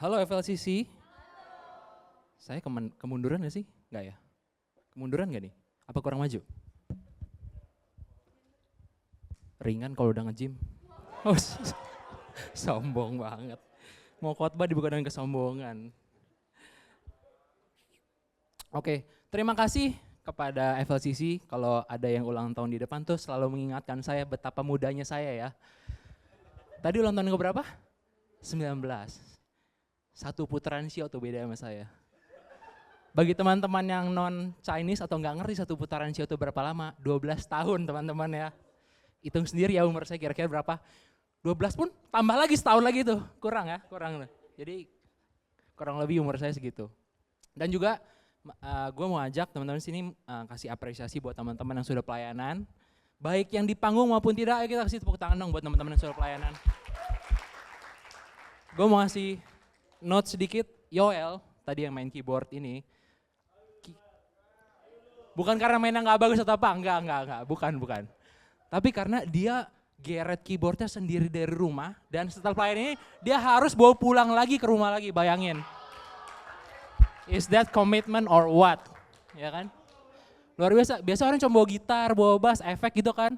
Halo FLCC. Saya kemunduran gak sih? Enggak ya? Kemunduran gak nih? Apa kurang maju? Ringan kalau udah nge-gym. Oh, sombong banget. Mau khotbah dibuka dengan kesombongan. Oke, terima kasih kepada FLCC. Kalau ada yang ulang tahun di depan tuh selalu mengingatkan saya betapa mudanya saya ya. Tadi ulang tahun ke berapa? 19. Satu putaran sio tuh beda sama saya. Bagi teman-teman yang non-Chinese atau nggak ngerti satu putaran sio itu berapa lama, 12 tahun teman-teman ya. Hitung sendiri ya umur saya kira-kira berapa. 12 pun tambah lagi setahun lagi tuh, kurang ya, kurang. Jadi kurang lebih umur saya segitu. Dan juga gue mau ajak teman-teman sini kasih apresiasi buat teman-teman yang sudah pelayanan. Baik yang di panggung maupun tidak, ayo kita kasih tepuk tangan dong buat teman-teman yang sudah pelayanan. Gue mau kasih note sedikit, Yoel tadi yang main keyboard ini. Bukan karena mainnya nggak bagus atau apa, enggak, bukan. Tapi karena dia geret keyboardnya sendiri dari rumah dan setelah pelayanan ini dia harus bawa pulang lagi ke rumah lagi, bayangin. Is that commitment or what? Ya kan? Luar biasa, biasa orang cuma bawa gitar, bawa bass, efek gitu kan.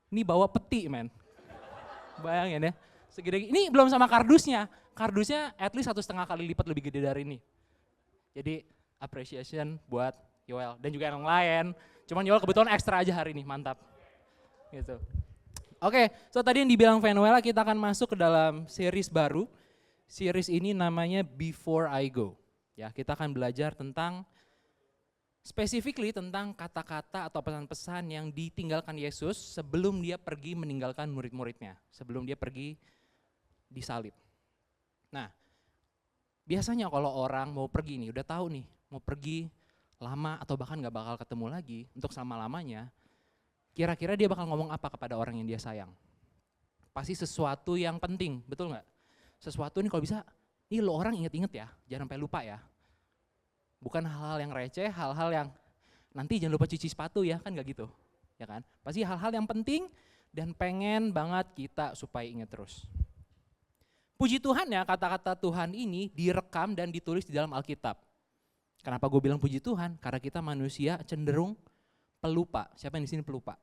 Ini bawa peti men. Bayangin ya, segede ini belum sama kardusnya. Kardusnya at least 1,5 kali lipat lebih gede dari ini. Jadi appreciation buat Yoel dan juga yang lain. Cuman Yoel kebetulan ekstra aja hari ini, mantap. Gitu. Oke, so tadi yang dibilang Venuela kita akan masuk ke dalam series baru. Series ini namanya Before I Go. Ya, kita akan belajar tentang specifically tentang kata-kata atau pesan-pesan yang ditinggalkan Yesus sebelum dia pergi meninggalkan murid-muridnya, sebelum dia pergi disalib. Nah, biasanya kalau orang mau pergi nih, udah tahu nih, mau pergi lama atau bahkan gak bakal ketemu lagi untuk selama-lamanya, kira-kira dia bakal ngomong apa kepada orang yang dia sayang? Pasti sesuatu yang penting, betul gak? Sesuatu nih kalau bisa, nih lo orang inget-inget ya, jangan sampai lupa ya. Bukan hal-hal yang receh, hal-hal yang nanti jangan lupa cuci sepatu ya, kan gak gitu. Ya kan? Pasti hal-hal yang penting dan pengen banget kita supaya ingat terus. Puji Tuhan ya, kata-kata Tuhan ini direkam dan ditulis di dalam Alkitab. Kenapa gue bilang puji Tuhan? Karena kita manusia cenderung pelupa. Siapa yang di sini pelupa?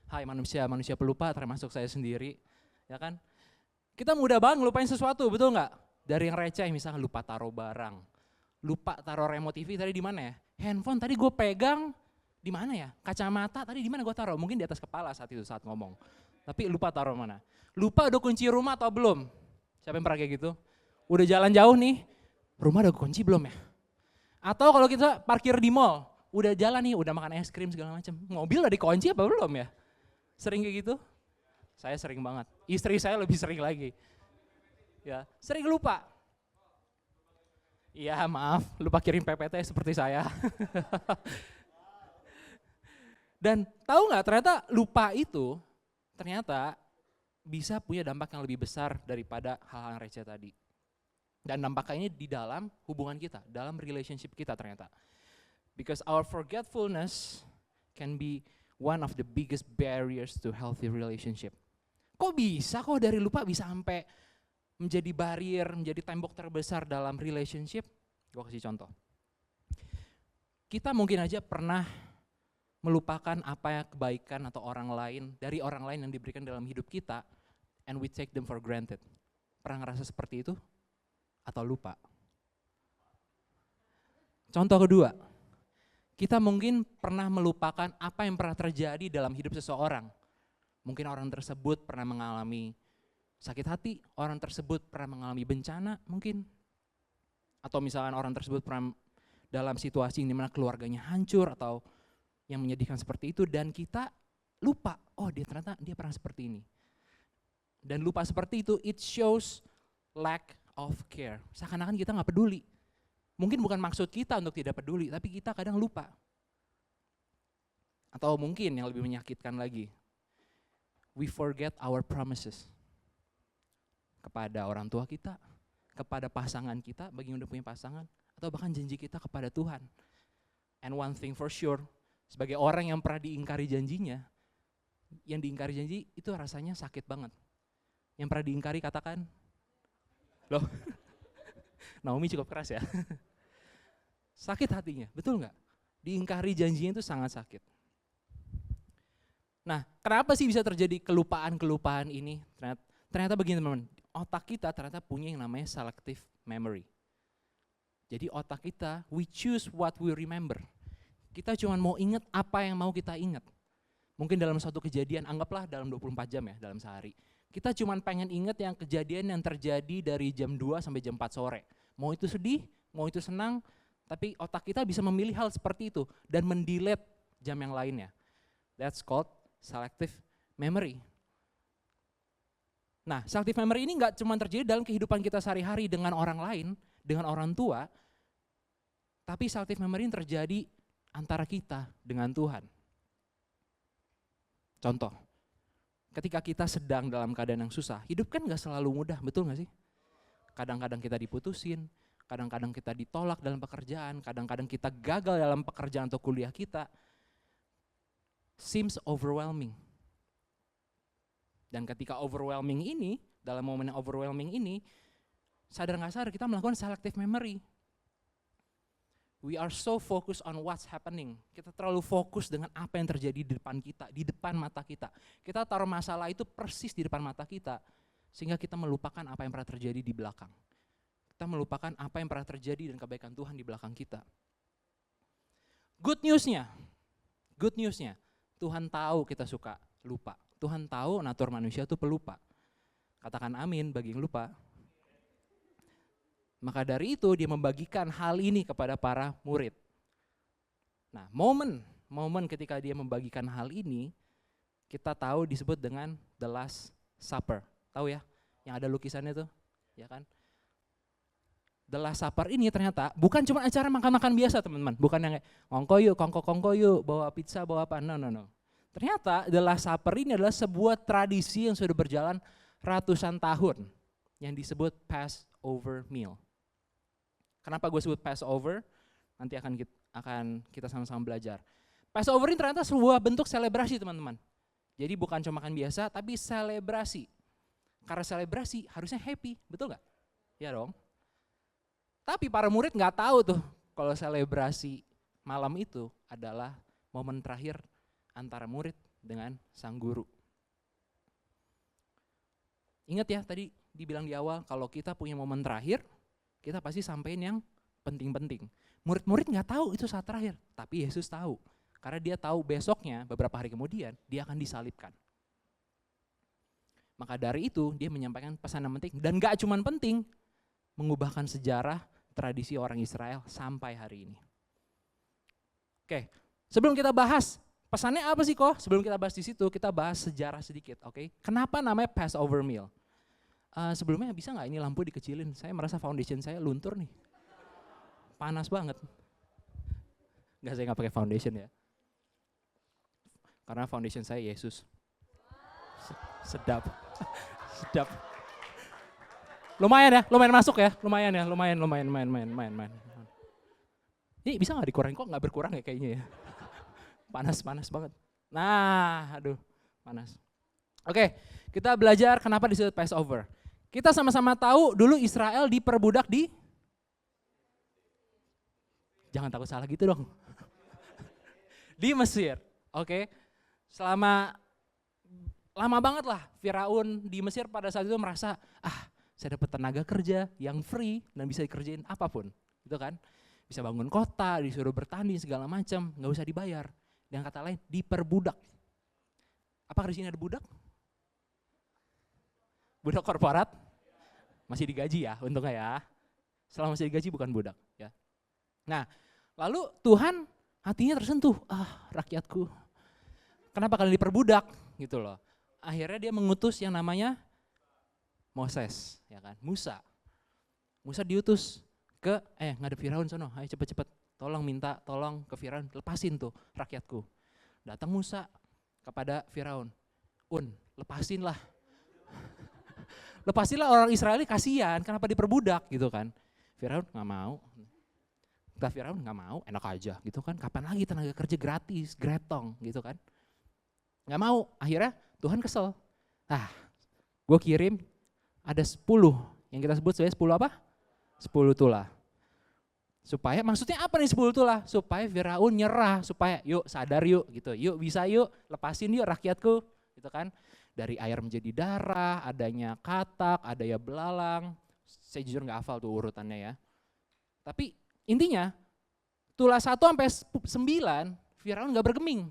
Hai manusia pelupa, termasuk saya sendiri. Ya kan? Kita mudah banget ngelupain sesuatu, betul nggak? Dari yang receh, misalnya lupa taruh barang, lupa taruh remote TV tadi di mana ya? Handphone tadi gue pegang di mana ya? Kacamata tadi di mana gue taruh? Mungkin di atas kepala saat itu saat ngomong. Tapi lupa taruh mana? Lupa udah kunci rumah atau belum? Siapa yang pernah kayak gitu? Udah jalan jauh nih, rumah udah kunci belum ya? Atau kalau kita parkir di mall, udah jalan nih, udah makan es krim segala macam, mobil udah dikunci apa belum ya? Sering kayak gitu? Saya sering banget. Istri saya lebih sering lagi. Ya, sering lupa. Iya, maaf, lupa kirim PPT seperti saya. Dan tahu nggak ternyata lupa itu ternyata bisa punya dampak yang lebih besar daripada hal-hal yang receh tadi. Dan dampaknya ini di dalam hubungan kita, dalam relationship kita ternyata. Because our forgetfulness can be one of the biggest barriers to healthy relationship. Kok bisa kok dari lupa bisa sampai menjadi barrier, menjadi tembok terbesar dalam relationship? Gue kasih contoh. Kita mungkin aja pernah melupakan apa yang kebaikan atau orang lain, dari orang lain yang diberikan dalam hidup kita, and we take them for granted. Pernah ngerasa seperti itu? Atau lupa? Contoh kedua, kita mungkin pernah melupakan apa yang pernah terjadi dalam hidup seseorang. Mungkin orang tersebut pernah mengalami sakit hati, orang tersebut pernah mengalami bencana mungkin. Atau misalkan orang tersebut pernah dalam situasi di mana keluarganya hancur atau yang menyedihkan seperti itu dan kita lupa, oh dia ternyata dia pernah seperti ini. Dan lupa seperti itu, it shows lack of care. Seakan-akan kita gak peduli. Mungkin bukan maksud kita untuk tidak peduli, tapi kita kadang lupa. Atau mungkin yang lebih menyakitkan lagi, we forget our promises. Kepada orang tua kita, kepada pasangan kita, bagi yang udah punya pasangan, atau bahkan janji kita kepada Tuhan. And one thing for sure, sebagai orang yang pernah diingkari janjinya, yang diingkari janji itu rasanya sakit banget. Yang pernah diingkari katakan, Loh, Naomi cukup keras ya. Sakit hatinya, betul nggak? Diingkari janjinya itu sangat sakit. Nah, kenapa sih bisa terjadi kelupaan-kelupaan ini? Ternyata begini teman-teman, otak kita ternyata punya yang namanya selective memory. Jadi otak kita, we choose what we remember. Kita cuma mau ingat apa yang mau kita ingat. Mungkin dalam suatu kejadian, anggaplah dalam 24 jam ya, dalam sehari. Kita cuma pengen ingat yang kejadian yang terjadi dari jam 2 sampai jam 4 sore. Mau itu sedih, mau itu senang, tapi otak kita bisa memilih hal seperti itu dan mendelete jam yang lainnya. That's called selective memory. Nah, selective memory ini nggak cuma terjadi dalam kehidupan kita sehari-hari dengan orang lain, dengan orang tua, tapi selective memory ini terjadi antara kita dengan Tuhan. Contoh, ketika kita sedang dalam keadaan yang susah, hidup kan nggak selalu mudah, betul nggak sih? Kadang-kadang kita diputusin, kadang-kadang kita ditolak dalam pekerjaan, kadang-kadang kita gagal dalam pekerjaan atau kuliah kita. Seems overwhelming. Dan ketika overwhelming ini, dalam momen yang overwhelming ini, sadar nggak sadar kita melakukan selective memory. We are so focused on what's happening. Kita terlalu fokus dengan apa yang terjadi di depan kita, di depan mata kita. Kita taruh masalah itu persis di depan mata kita, sehingga kita melupakan apa yang pernah terjadi di belakang. Kita melupakan apa yang pernah terjadi dan kebaikan Tuhan di belakang kita. Good newsnya, Tuhan tahu kita suka lupa. Tuhan tahu natur manusia itu pelupa. Katakan amin bagi yang lupa. Maka dari itu dia membagikan hal ini kepada para murid. Nah, momen ketika dia membagikan hal ini, kita tahu disebut dengan the last supper. Tahu ya, yang ada lukisannya tuh, ya kan? The last supper ini ternyata bukan cuma acara makan-makan biasa teman-teman, bukan yang kayak kongko yuk, bawa pizza, bawa apa, no. Ternyata the last supper ini adalah sebuah tradisi yang sudah berjalan ratusan tahun, yang disebut Passover meal. Kenapa gue sebut Passover? Nanti akan kita sama-sama belajar. Passover ini ternyata sebuah bentuk selebrasi teman-teman. Jadi bukan cuma makan biasa, tapi selebrasi. Karena selebrasi harusnya happy, betul nggak? Ya dong. Tapi para murid nggak tahu tuh kalau selebrasi malam itu adalah momen terakhir antara murid dengan sang guru. Ingat ya tadi dibilang di awal kalau kita punya momen terakhir, kita pasti sampein yang penting-penting. Murid-murid nggak tahu itu saat terakhir, tapi Yesus tahu. Karena dia tahu besoknya, beberapa hari kemudian, dia akan disalibkan. Maka dari itu, dia menyampaikan pesan yang penting. Dan gak cuma penting, mengubahkan sejarah tradisi orang Israel sampai hari ini. Oke, sebelum kita bahas, pesannya apa sih kok? Sebelum kita bahas di situ, kita bahas sejarah sedikit. Oke, kenapa namanya Passover meal? Sebelumnya bisa nggak ini lampu dikecilin? Saya merasa foundation saya luntur nih. Panas banget. Enggak, saya nggak pakai foundation ya. Karena foundation saya Yesus. Sedap. Sedap. Lumayan masuk ya. Lumayan. Ini bisa nggak dikurangin? Kok nggak berkurang ya kayaknya ya? Panas banget. Nah, aduh, panas. Oke, kita belajar kenapa disebut Passover. Kita sama-sama tahu dulu Israel diperbudak di, jangan takut salah gitu dong, di Mesir. Oke, selama lama banget lah Firaun di Mesir pada saat itu merasa, saya dapat tenaga kerja yang free dan bisa dikerjain apapun, gitu kan? Bisa bangun kota, disuruh bertani segala macam, nggak usah dibayar. Dan kata lain diperbudak. Apakah di sini ada budak? Budak korporat? Masih digaji ya, untungnya ya. Selama masih digaji bukan budak. Ya. Nah, lalu Tuhan hatinya tersentuh, rakyatku. Kenapa kalian diperbudak? Gitu loh. Akhirnya dia mengutus yang namanya Moses, ya kan? Musa diutus ke, ngadep Firaun sono, ayo cepet-cepet. Tolong ke Firaun, lepasin tuh rakyatku. Datang Musa kepada Firaun, lepasinlah orang Israel, kasihan, kenapa diperbudak gitu kan. Firaun nggak mau. Firaun nggak mau, enak aja gitu kan. Kapan lagi tenaga kerja gratis, gretong gitu kan. Nggak mau, akhirnya Tuhan kesel. Gue kirim ada 10 yang kita sebut sebagai 10 apa? 10 tulah. Supaya maksudnya apa nih 10 tulah? Supaya Firaun nyerah, supaya yuk sadar yuk gitu. Yuk bisa yuk, lepasin yuk rakyatku gitu kan. Dari air menjadi darah, adanya katak, adanya belalang. Saya jujur nggak hafal tuh urutannya ya. Tapi intinya tulah 1 sampai 9 Firaun nggak bergeming.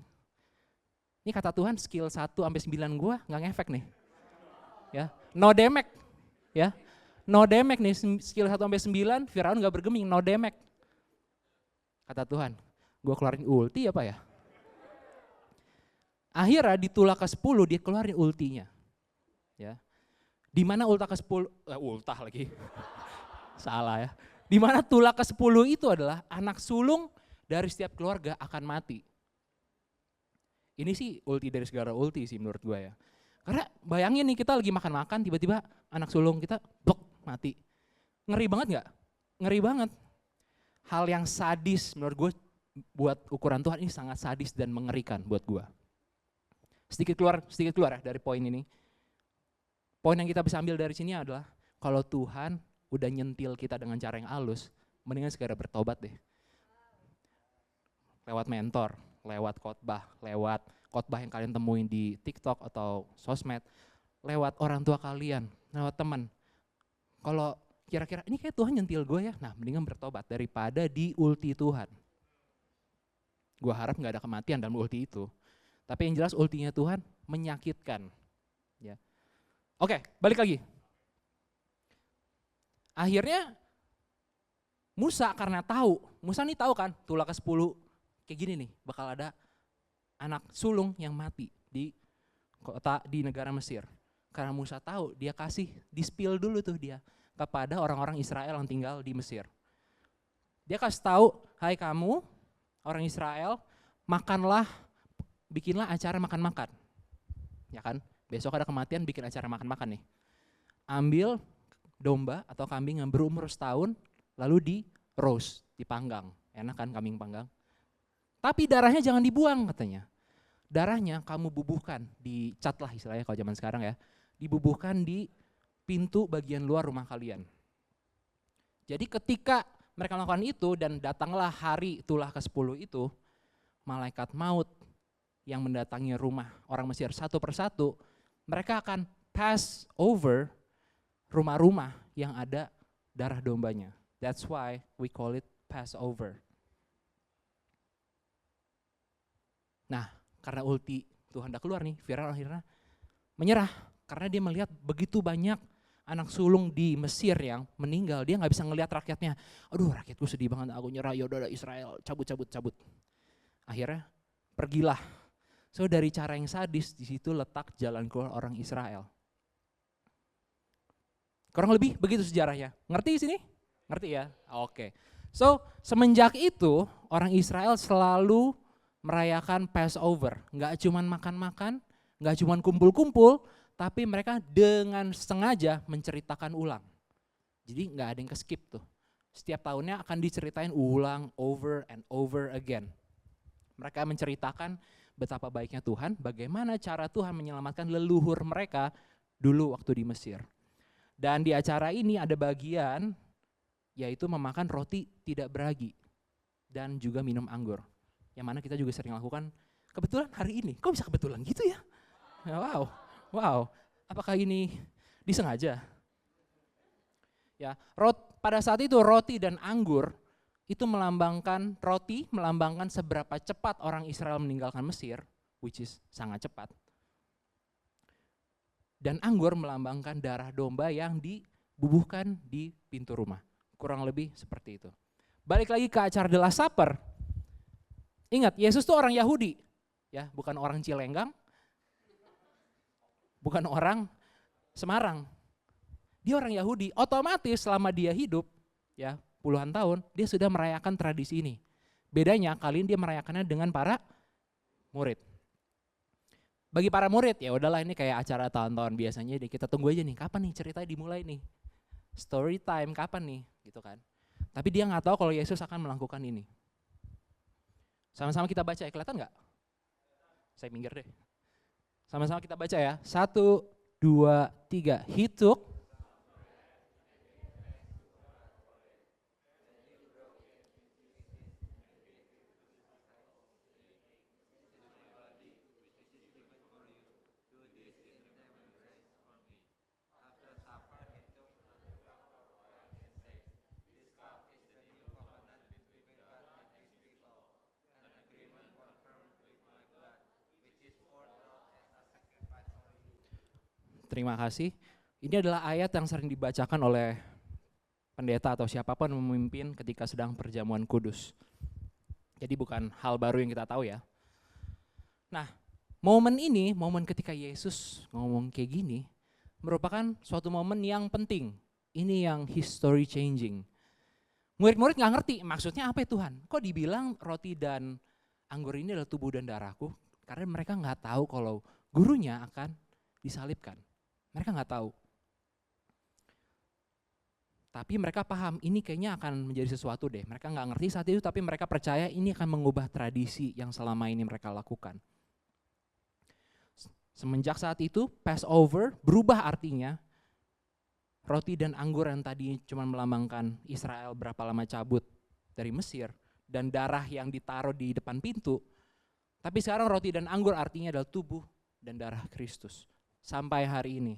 Ini kata Tuhan skill 1 sampai 9 gua nggak ngefek nih. Ya, no damage. Ya. No damage nih skill 1 sampai 9 Firaun nggak bergeming, no damage. Kata Tuhan, gua keluarin ulti apa ya? Akhirnya di tulah ke-10 dia keluarin ultinya. Ya. Di mana ultah ke-10 ultah lagi. Salah ya. Di mana tulah ke-10 itu adalah anak sulung dari setiap keluarga akan mati. Ini sih ulti dari segala ulti sih menurut gue ya. Karena bayangin nih kita lagi makan-makan tiba-tiba anak sulung kita blok mati. Ngeri banget gak? Ngeri banget. Hal yang sadis menurut gue buat ukuran Tuhan ini sangat sadis dan mengerikan buat gue. Sedikit keluar ya dari poin ini. Poin yang kita bisa ambil dari sini adalah kalau Tuhan udah nyentil kita dengan cara yang halus, mendingan segera bertobat deh. Lewat mentor, lewat khotbah yang kalian temuin di TikTok atau sosmed, lewat orang tua kalian, lewat teman. Kalau kira-kira ini kayak Tuhan nyentil gue ya, nah mendingan bertobat daripada di ulti Tuhan. Gue harap gak ada kematian dalam ulti itu. Tapi yang jelas ultinya Tuhan menyakitkan. Ya. Oke, balik lagi. Akhirnya Musa karena tahu, Musa nih tahu kan tulah ke-10 kayak gini nih, bakal ada anak sulung yang mati di kota di negara Mesir. Karena Musa tahu, dia kasih di-spill dulu tuh dia kepada orang-orang Israel yang tinggal di Mesir. Dia kasih tahu, hai kamu orang Israel, makanlah, bikinlah acara makan-makan. Ya kan, besok ada kematian bikin acara makan-makan nih. Ambil domba atau kambing yang berumur setahun, lalu di roast, dipanggang. Enak kan kambing panggang? Tapi darahnya jangan dibuang katanya. Darahnya kamu bubuhkan, dicat lah istilahnya kalau zaman sekarang ya. Dibubuhkan di pintu bagian luar rumah kalian. Jadi ketika mereka melakukan itu dan datanglah hari tulah ke-10 itu, malaikat maut yang mendatangi rumah orang Mesir satu persatu, mereka akan pass over rumah-rumah yang ada darah dombanya. That's why we call it Passover. Nah, karena ulti Tuhan udah keluar nih, Firaun akhirnya menyerah. Karena dia melihat begitu banyak anak sulung di Mesir yang meninggal. Dia gak bisa ngelihat rakyatnya. Aduh rakyatku sedih banget, aku nyerah, yaudah Israel, cabut. Akhirnya pergilah. So dari cara yang sadis, di situ letak jalan keluar orang Israel. Kurang lebih begitu sejarahnya. Ngerti sini? Ngerti ya? Oke. So semenjak itu orang Israel selalu merayakan Passover. Nggak cuman makan-makan, nggak cuman kumpul-kumpul, tapi mereka dengan sengaja menceritakan ulang. Jadi nggak ada yang ke-skip tuh. Setiap tahunnya akan diceritain ulang, over and over again. Mereka menceritakan betapa baiknya Tuhan, bagaimana cara Tuhan menyelamatkan leluhur mereka dulu waktu di Mesir. Dan di acara ini ada bagian yaitu memakan roti tidak beragi dan juga minum anggur. Yang mana kita juga sering lakukan kebetulan hari ini. Kok bisa kebetulan gitu ya? Wow. Apakah ini disengaja? Ya, pada saat itu roti dan anggur itu melambangkan seberapa cepat orang Israel meninggalkan Mesir, which is sangat cepat. Dan anggur melambangkan darah domba yang dibubuhkan di pintu rumah. Kurang lebih seperti itu. Balik lagi ke acara The Last Supper. Ingat, Yesus itu orang Yahudi, ya, bukan orang Cilenggang, bukan orang Semarang. Dia orang Yahudi, otomatis selama dia hidup, ya, puluhan tahun, dia sudah merayakan tradisi ini. Bedanya kali ini dia merayakannya dengan para murid. Bagi para murid, ya udahlah ini kayak acara tahun-tahun biasanya, kita tunggu aja nih, kapan nih ceritanya dimulai nih. Story time kapan nih, gitu kan. Tapi dia nggak tahu kalau Yesus akan melakukan ini. Sama-sama kita baca ya, kelihatan nggak? Saya minggir deh. Sama-sama kita baca ya, 1, 2, 3. He took Terima kasih. Ini adalah ayat yang sering dibacakan oleh pendeta atau siapapun yang memimpin ketika sedang perjamuan kudus. Jadi bukan hal baru yang kita tahu ya. Nah, momen ini, momen ketika Yesus ngomong kayak gini, merupakan suatu momen yang penting. Ini yang history changing. Murid-murid gak ngerti maksudnya apa ya Tuhan. Kok dibilang roti dan anggur ini adalah tubuh dan darahku? Karena mereka gak tahu kalau gurunya akan disalibkan. Mereka gak tahu. Tapi mereka paham ini kayaknya akan menjadi sesuatu deh. Mereka gak ngerti saat itu tapi mereka percaya ini akan mengubah tradisi yang selama ini mereka lakukan. Semenjak saat itu Passover berubah artinya. Roti dan anggur yang tadi cuma melambangkan Israel berapa lama cabut dari Mesir. Dan darah yang ditaruh di depan pintu. Tapi sekarang roti dan anggur artinya adalah tubuh dan darah Kristus. Sampai hari ini.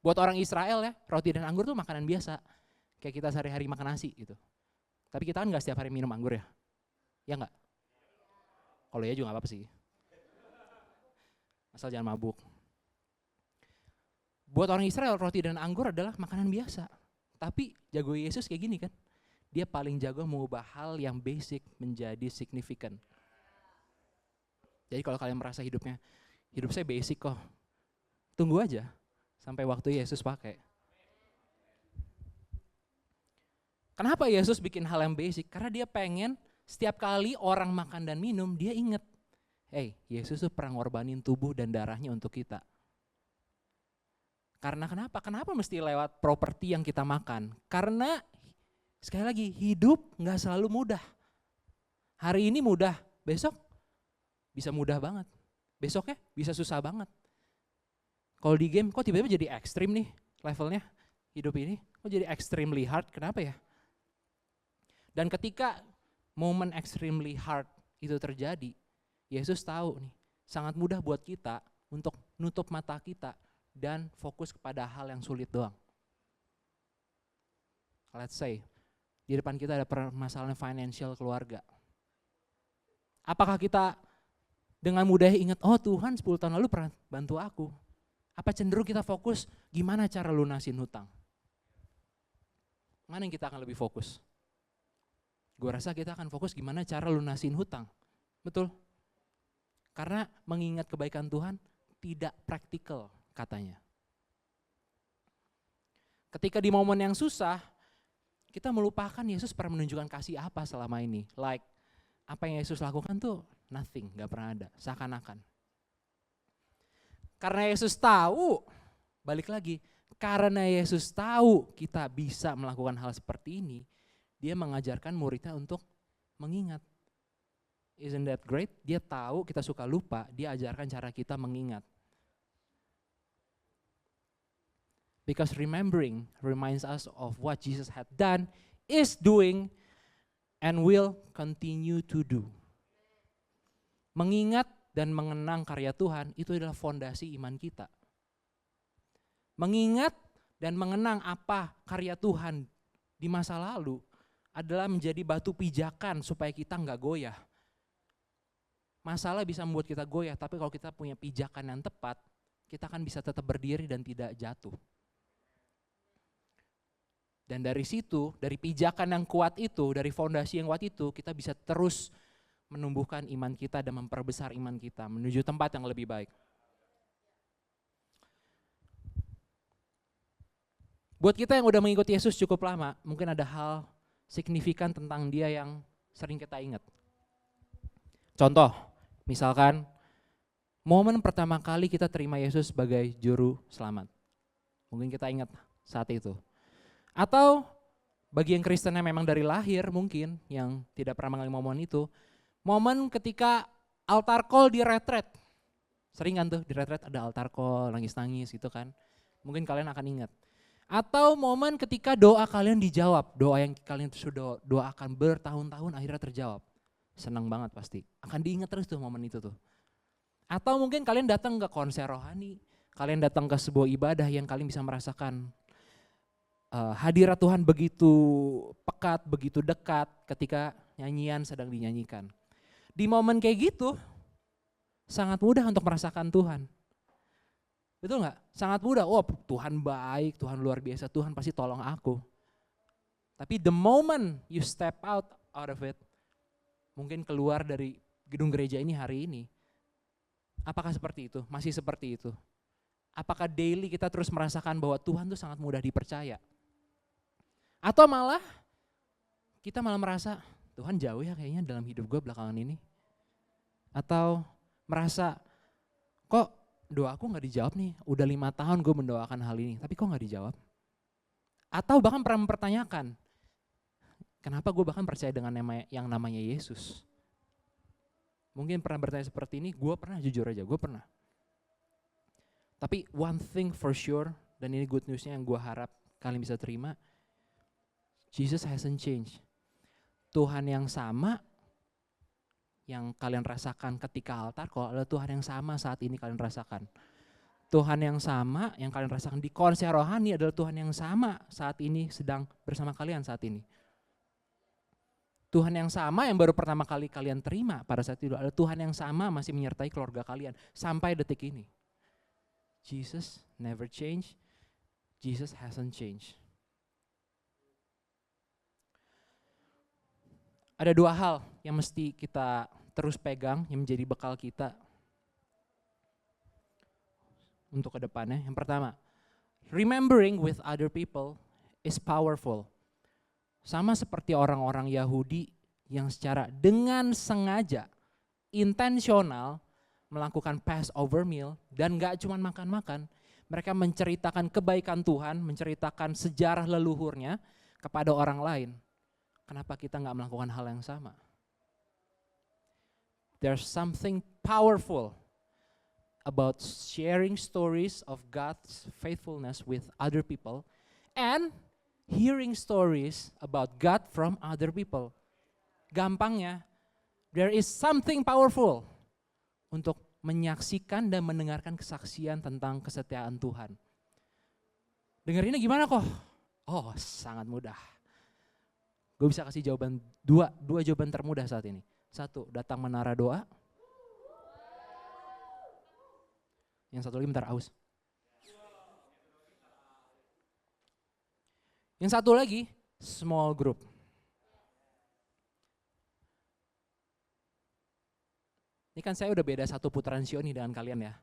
Buat orang Israel ya, roti dan anggur tuh makanan biasa. Kayak kita sehari-hari makan nasi gitu. Tapi kita kan gak setiap hari minum anggur ya? Ya gak? Kalau ya juga gak apa-apa sih. Asal jangan mabuk. Buat orang Israel, roti dan anggur adalah makanan biasa. Tapi jago Yesus kayak gini kan. Dia paling jago mengubah hal yang basic menjadi signifikan. Jadi kalau kalian merasa hidup saya basic kok. Tunggu aja sampai waktu Yesus pakai. Kenapa Yesus bikin hal yang basic? Karena dia pengen setiap kali orang makan dan minum, dia ingat. Yesus tuh pernah ngorbanin tubuh dan darahnya untuk kita. Karena kenapa? Kenapa mesti lewat properti yang kita makan? Karena sekali lagi hidup gak selalu mudah. Hari ini mudah, besok bisa mudah banget. Besoknya bisa susah banget. Kalau di game kok tiba-tiba jadi ekstrim nih levelnya hidup ini. Kok jadi extremely hard, kenapa ya? Dan ketika momen extremely hard itu terjadi, Yesus tahu nih, sangat mudah buat kita untuk nutup mata kita dan fokus kepada hal yang sulit doang. Let's say, di depan kita ada permasalahan financial keluarga. Apakah kita dengan mudah ingat, oh Tuhan 10 tahun lalu pernah bantu aku. Apa cenderung kita fokus gimana cara lunasin hutang? Mana yang kita akan lebih fokus? Gue rasa kita akan fokus gimana cara lunasin hutang. Betul? Karena mengingat kebaikan Tuhan tidak praktikal katanya. Ketika di momen yang susah, kita melupakan Yesus pernah menunjukkan kasih apa selama ini. Like, apa yang Yesus lakukan tuh nothing, gak pernah ada, seakan-akan. Karena Yesus tahu, balik lagi, karena Yesus tahu kita bisa melakukan hal seperti ini, dia mengajarkan muridnya untuk mengingat. Isn't that great? Dia tahu kita suka lupa, dia ajarkan cara kita mengingat. Because remembering reminds us of what Jesus had done, is doing, and will continue to do. Mengingat dan mengenang karya Tuhan itu adalah fondasi iman kita. Mengingat dan mengenang apa karya Tuhan di masa lalu adalah menjadi batu pijakan supaya kita enggak goyah. Masalah bisa membuat kita goyah, tapi kalau kita punya pijakan yang tepat, kita akan bisa tetap berdiri dan tidak jatuh. Dan dari situ, dari pijakan yang kuat itu, dari fondasi yang kuat itu, kita bisa terus menumbuhkan iman kita dan memperbesar iman kita menuju tempat yang lebih baik. Buat kita yang udah mengikuti Yesus cukup lama, mungkin ada hal signifikan tentang dia yang sering kita ingat. Contoh, misalkan momen pertama kali kita terima Yesus sebagai juru selamat. Mungkin kita ingat saat itu. Atau bagi yang Kristen yang memang dari lahir mungkin, yang tidak pernah mengalami momen itu, momen ketika altar call di retret. Sering kan tuh di retret ada altar call, nangis-nangis gitu kan. Mungkin kalian akan ingat. Atau momen ketika doa kalian dijawab, doa yang kalian sudah doakan bertahun-tahun akhirnya terjawab. Senang banget pasti, akan diingat terus tuh momen itu tuh. Atau mungkin kalian datang ke konser rohani, kalian datang ke sebuah ibadah yang kalian bisa merasakan hadirat Tuhan begitu pekat, begitu dekat ketika nyanyian sedang dinyanyikan. Di momen kayak gitu, sangat mudah untuk merasakan Tuhan. Betul nggak? Sangat mudah. Oh, Tuhan baik, Tuhan luar biasa, Tuhan pasti tolong aku. Tapi the moment you step out of it, mungkin keluar dari gedung gereja ini hari ini, apakah seperti itu? Masih seperti itu? Apakah daily kita terus merasakan bahwa Tuhan tuh sangat mudah dipercaya? Atau malah kita malah merasa, Tuhan jauh ya kayaknya dalam hidup gue belakangan ini. Atau merasa, kok doaku gak dijawab nih, udah 5 tahun gue mendoakan hal ini, tapi kok gak dijawab? Atau bahkan pernah mempertanyakan, kenapa gue bahkan percaya dengan yang namanya Yesus? Mungkin pernah bertanya seperti ini, gue pernah, jujur aja, gue pernah. Tapi one thing for sure, dan ini good newsnya yang gue harap kalian bisa terima, Jesus hasn't changed. Tuhan yang sama, yang kalian rasakan ketika altar, kalau adalah Tuhan yang sama saat ini kalian rasakan. Tuhan yang sama yang kalian rasakan di konser rohani adalah Tuhan yang sama saat ini sedang bersama kalian saat ini. Tuhan yang sama yang baru pertama kali kalian terima pada saat itu adalah Tuhan yang sama masih menyertai keluarga kalian sampai detik ini. Jesus never change, Jesus hasn't changed. Ada 2 hal yang mesti kita terus pegang, yang menjadi bekal kita untuk ke depannya. Yang pertama, remembering with other people is powerful. Sama seperti orang-orang Yahudi yang secara dengan sengaja, intensional melakukan Passover meal dan gak cuma makan-makan, mereka menceritakan kebaikan Tuhan, menceritakan sejarah leluhurnya kepada orang lain. Kenapa kita gak melakukan hal yang sama? There's something powerful about sharing stories of God's faithfulness with other people and hearing stories about God from other people. Gampangnya, there is something powerful untuk menyaksikan dan mendengarkan kesaksian tentang kesetiaan Tuhan. Dengerinnya gimana kok? Oh, sangat mudah. Gue bisa kasih jawaban dua jawaban termudah saat ini. 1, datang menara doa. Yang satu lagi bentar aus. Yang satu lagi small group. Ini kan saya udah beda 1 putaran sio nih dengan kalian ya.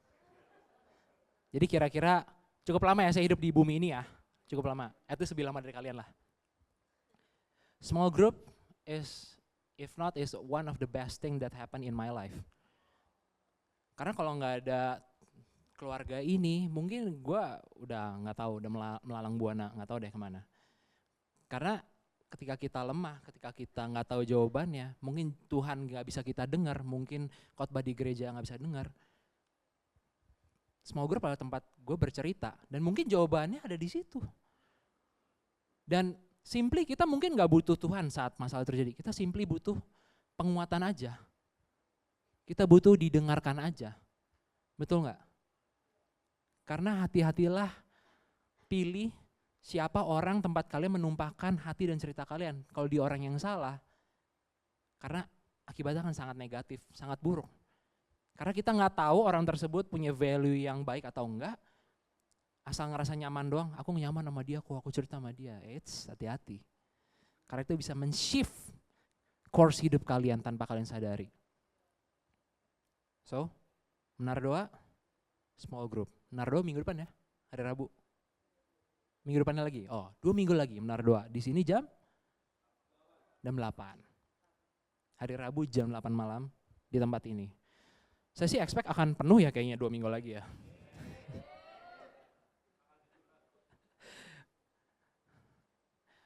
Jadi kira-kira cukup lama ya saya hidup di bumi ini ya. Cukup lama, itu lebih lama dari kalian lah. Small group is, if not, is one of the best thing that happen in my life. Karena kalau nggak ada keluarga ini, mungkin gue udah nggak tahu, udah melalang buana, nggak tahu deh kemana. Karena ketika kita lemah, ketika kita nggak tahu jawabannya, mungkin Tuhan nggak bisa kita dengar, mungkin khotbah di gereja nggak bisa dengar. Small group adalah tempat gue bercerita, dan mungkin jawabannya ada di situ. Dan simply kita mungkin gak butuh Tuhan saat masalah terjadi. Kita simply butuh penguatan aja. Kita butuh didengarkan aja. Betul gak? Karena hati-hatilah pilih siapa orang tempat kalian menumpahkan hati dan cerita kalian. Kalau di orang yang salah, karena akibatnya kan sangat negatif, sangat buruk. Karena kita gak tahu orang tersebut punya value yang baik atau enggak. Asal ngerasa nyaman doang, aku nyaman sama dia, aku cerita sama dia. Hati-hati. Karena itu bisa men-shift course hidup kalian tanpa kalian sadari. So, menara doa, small group. Menara doa minggu depan ya, hari Rabu. Minggu depannya lagi, 2 minggu lagi menara doa. Di sini jam 8. Hari Rabu jam 8 malam di tempat ini. Saya sih expect akan penuh ya kayaknya 2 minggu lagi ya.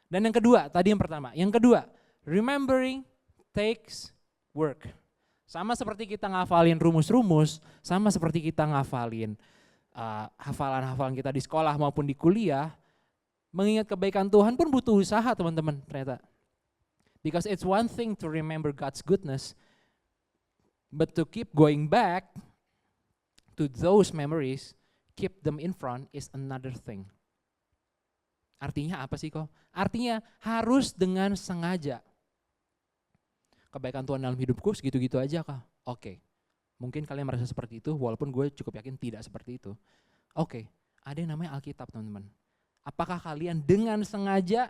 Dan yang kedua, tadi yang pertama. Yang kedua, remembering takes work. Sama seperti kita ngafalin rumus-rumus, sama seperti kita ngafalin hafalan-hafalan kita di sekolah maupun di kuliah, mengingat kebaikan Tuhan pun butuh usaha teman-teman ternyata. Because it's one thing to remember God's goodness, but to keep going back to those memories, keep them in front is another thing. Artinya apa sih kok? Artinya harus dengan sengaja. Kebaikan Tuhan dalam hidupku segitu-gitu aja kah? Oke. Mungkin kalian merasa seperti itu, walaupun gue cukup yakin tidak seperti itu. Oke, ada yang namanya Alkitab teman-teman. Apakah kalian dengan sengaja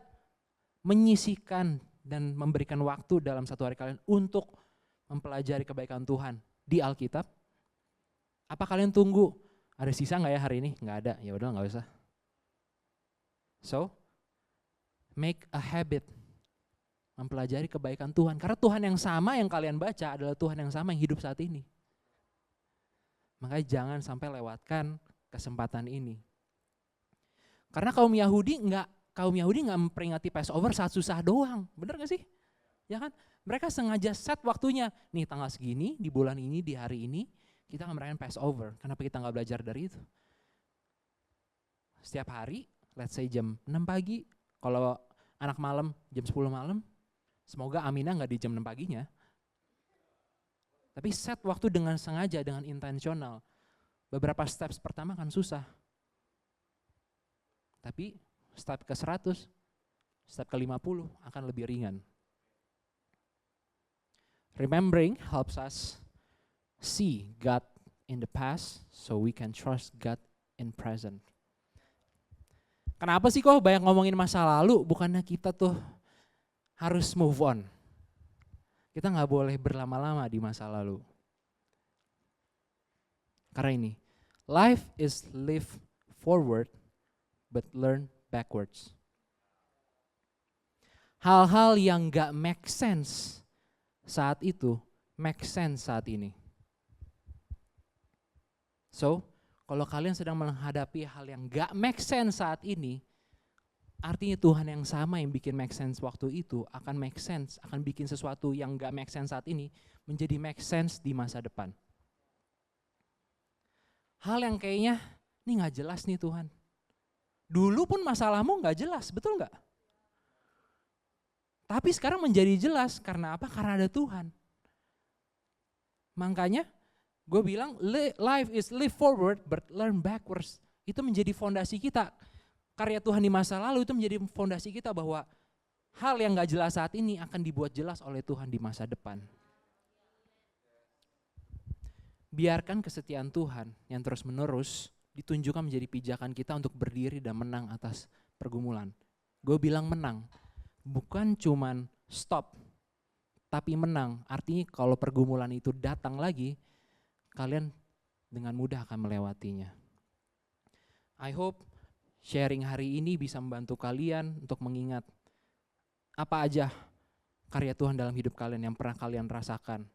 menyisihkan dan memberikan waktu dalam satu hari kalian untuk mempelajari kebaikan Tuhan di Alkitab? Apa kalian tunggu, ada sisa nggak ya hari ini? Nggak ada, ya udah nggak usah. So, make a habit mempelajari kebaikan Tuhan. Karena Tuhan yang sama yang kalian baca adalah Tuhan yang sama yang hidup saat ini. Makanya jangan sampai lewatkan kesempatan ini. Karena kaum Yahudi nggak memperingati Passover saat susah doang, bener gak sih? Ya kan? Mereka sengaja set waktunya, nih tanggal segini, di bulan ini, di hari ini, kita akan merayakan Passover. Kenapa kita nggak belajar dari itu? Setiap hari, let's say jam 6 pagi, kalau anak malam jam 10 malam, semoga Aminah nggak di jam 6 paginya. Tapi set waktu dengan sengaja, dengan intensional. Beberapa steps pertama kan susah. Tapi step ke 100, step ke 50 akan lebih ringan. Remembering helps us see God in the past so we can trust God in present. Kenapa sih kok banyak ngomongin masa lalu? Bukannya kita tuh harus move on. Kita gak boleh berlama-lama di masa lalu. Karena ini, life is lived forward but learn backwards. Hal-hal yang gak make sense saat itu, make sense saat ini. So, kalau kalian sedang menghadapi hal yang gak make sense saat ini, artinya Tuhan yang sama yang bikin make sense waktu itu akan make sense, akan bikin sesuatu yang gak make sense saat ini menjadi make sense di masa depan. Hal yang kayaknya, ini gak jelas nih Tuhan. Dulu pun masalahmu gak jelas, betul gak? Tapi sekarang menjadi jelas, karena apa? Karena ada Tuhan. Makanya gue bilang life is live forward but learn backwards. Itu menjadi fondasi kita. Karya Tuhan di masa lalu itu menjadi fondasi kita bahwa hal yang gak jelas saat ini akan dibuat jelas oleh Tuhan di masa depan. Biarkan kesetiaan Tuhan yang terus menerus ditunjukkan menjadi pijakan kita untuk berdiri dan menang atas pergumulan. Gue bilang menang, bukan cuman stop, tapi menang. Artinya kalau pergumulan itu datang lagi, kalian dengan mudah akan melewatinya. I hope sharing hari ini bisa membantu kalian untuk mengingat apa aja karya Tuhan dalam hidup kalian yang pernah kalian rasakan.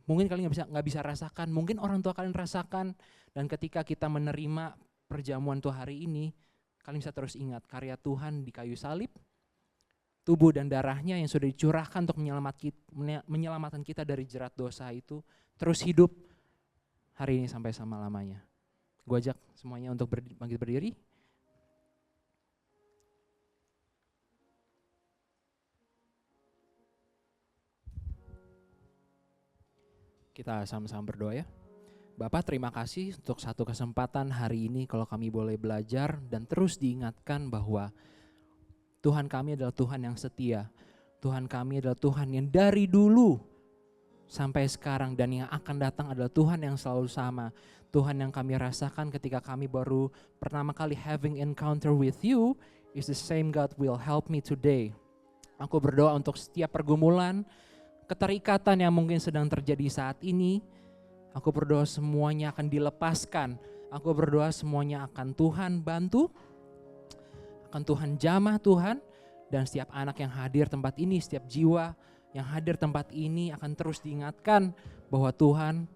Mungkin kalian nggak bisa rasakan, mungkin orang tua kalian rasakan, dan ketika kita menerima perjamuan Tuhan hari ini, kalian bisa terus ingat karya Tuhan di kayu salib, tubuh dan darahnya yang sudah dicurahkan untuk menyelamatkan kita dari jerat dosa itu, terus hidup hari ini sampai selama-lamanya. Gue ajak semuanya untuk bangkit berdiri. Kita sama-sama berdoa ya. Bapak, terima kasih untuk satu kesempatan hari ini kalau kami boleh belajar dan terus diingatkan bahwa Tuhan kami adalah Tuhan yang setia. Tuhan kami adalah Tuhan yang dari dulu sampai sekarang dan yang akan datang adalah Tuhan yang selalu sama. Tuhan yang kami rasakan ketika kami baru pertama kali having encounter with you is the same God will help me today. Aku berdoa untuk setiap pergumulan, keterikatan yang mungkin sedang terjadi saat ini, aku berdoa semuanya akan dilepaskan. Aku berdoa semuanya akan Tuhan bantu, akan Tuhan jamah Tuhan, dan setiap anak yang hadir tempat ini, setiap jiwa yang hadir tempat ini akan terus diingatkan bahwa Tuhan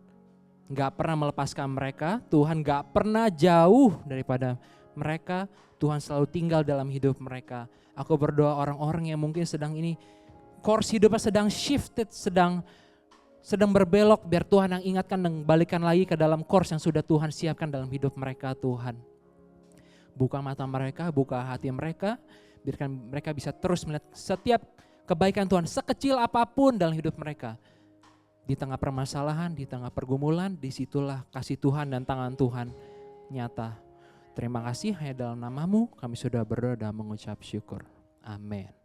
gak pernah melepaskan mereka, Tuhan gak pernah jauh daripada mereka, Tuhan selalu tinggal dalam hidup mereka. Aku berdoa orang-orang yang mungkin sedang ini, course hidupnya sedang shifted, sedang berbelok, biar Tuhan yang ingatkan dan balikan lagi ke dalam course yang sudah Tuhan siapkan dalam hidup mereka. Tuhan, buka mata mereka, buka hati mereka, biarkan mereka bisa terus melihat setiap kebaikan Tuhan sekecil apapun dalam hidup mereka. Di tengah permasalahan, di tengah pergumulan, disitulah kasih Tuhan dan tangan Tuhan nyata. Terima kasih, hanya dalam namamu kami sudah berdoa dan mengucap syukur. Amin.